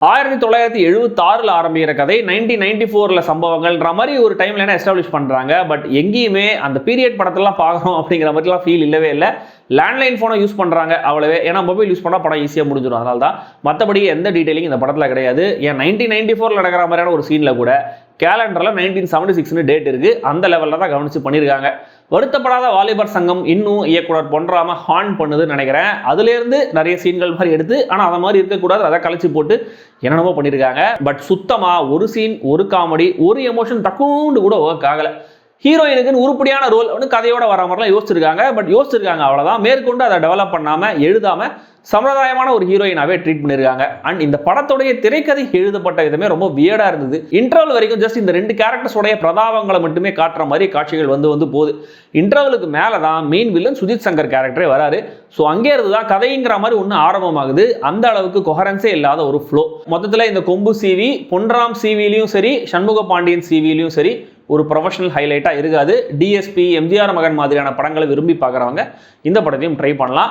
1976 ஆரம்பிக்கிற கதை 1994 சம்பவங்கள்ன்ற மாதிரி ஒரு டைம்ல என்ன எஸ்டாப்ளிஷ் பண்றாங்க. பட் எங்கேயுமே அந்த பீரியட் படத்தெல்லாம் பார்க்கணும் அப்படிங்கிற மாதிரிலாம் ஃபீல் இல்லவே இல்லை. லேண்ட்லைன் ஃபோனை யூஸ் பண்றாங்க அவ்வளவே. ஏன்னா மொபைல் யூஸ் பண்ணா படம் ஈஸியாக முடிஞ்சிடும். அதனால தான் மற்றபடி எந்த டீடைலிங் இந்த படத்தில் கிடையாது. ஏன் 1994 நடக்கிற மாதிரியான ஒரு சீன்ல கூட கேலண்டரில் 1976 டேட் இருக்கு. அந்த லெவலில் தான் கவனிச்சு பண்ணியிருக்காங்க. வருத்தப்படாத வாலிபர் சங்கம் இன்னும் இயக்குனர் பொன்ராம ஹான் பண்ணுதுன்னு நினைக்கிறேன். அதுலேருந்து நிறைய சீன்கள் மாதிரி எடுத்து, ஆனால் அதை மாதிரி இருக்கக்கூடாது, அதை கழிச்சு போட்டு என்னென்னமோ பண்ணியிருக்காங்க. பட் சுத்தமாக ஒரு சீன், ஒரு காமெடி, ஒரு எமோஷன் தக்குண்டு கூட ஒர்க் ஆகலை. ஹீரோயினுக்குன்னு உருப்படியான ரோல் ஒன்று கதையோட வர மாதிரிலாம் யோசிச்சிருக்காங்க. பட் யோசிச்சிருக்காங்க அவ்வளோதான். மேற்கொண்டு அதை டெவலப் பண்ணாமல் எழுதாமல் சம்பிரதாயமான ஒரு ஹீரோயினாவே ட்ரீட் பண்ணியிருக்காங்க. அண்ட் இந்த படத்துடைய திரைக்கதை எழுதப்பட்ட விதமே ரொம்ப வியர்டா இருந்தது. இன்டர்வல் வரைக்கும் ஜஸ்ட் இந்த ரெண்டு கேரக்டர்ஸோடைய பிரதாபங்களை மட்டுமே காட்டுற மாதிரி காட்சிகள் வந்து போகுது. இன்டர்வலுக்கு மேலே தான் மெயின் வில்லன் சுஜித் சங்கர் கேரக்டரே வராரு. ஸோ அங்கே இருந்து தான் கதைங்கிற மாதிரி ஒன்று ஆரம்பமாகுது. அந்த அளவுக்கு கொஹரன்ஸே இல்லாத ஒரு ஃப்ளோ. மொத்தத்தில் இந்த கொம்பு சிவி, பொன்ராம் சிவிலையும் சரி, சண்முக பாண்டியன் சிவிலையும் சரி ஒரு ப்ரொஃபஷனல் ஹைலைட்டாக இருக்காது. டிஎஸ்பி, எம்ஜிஆர் மகன் மாதிரியான படங்களை விரும்பி பார்க்குறவங்க இந்த படத்தையும் ட்ரை பண்ணலாம்.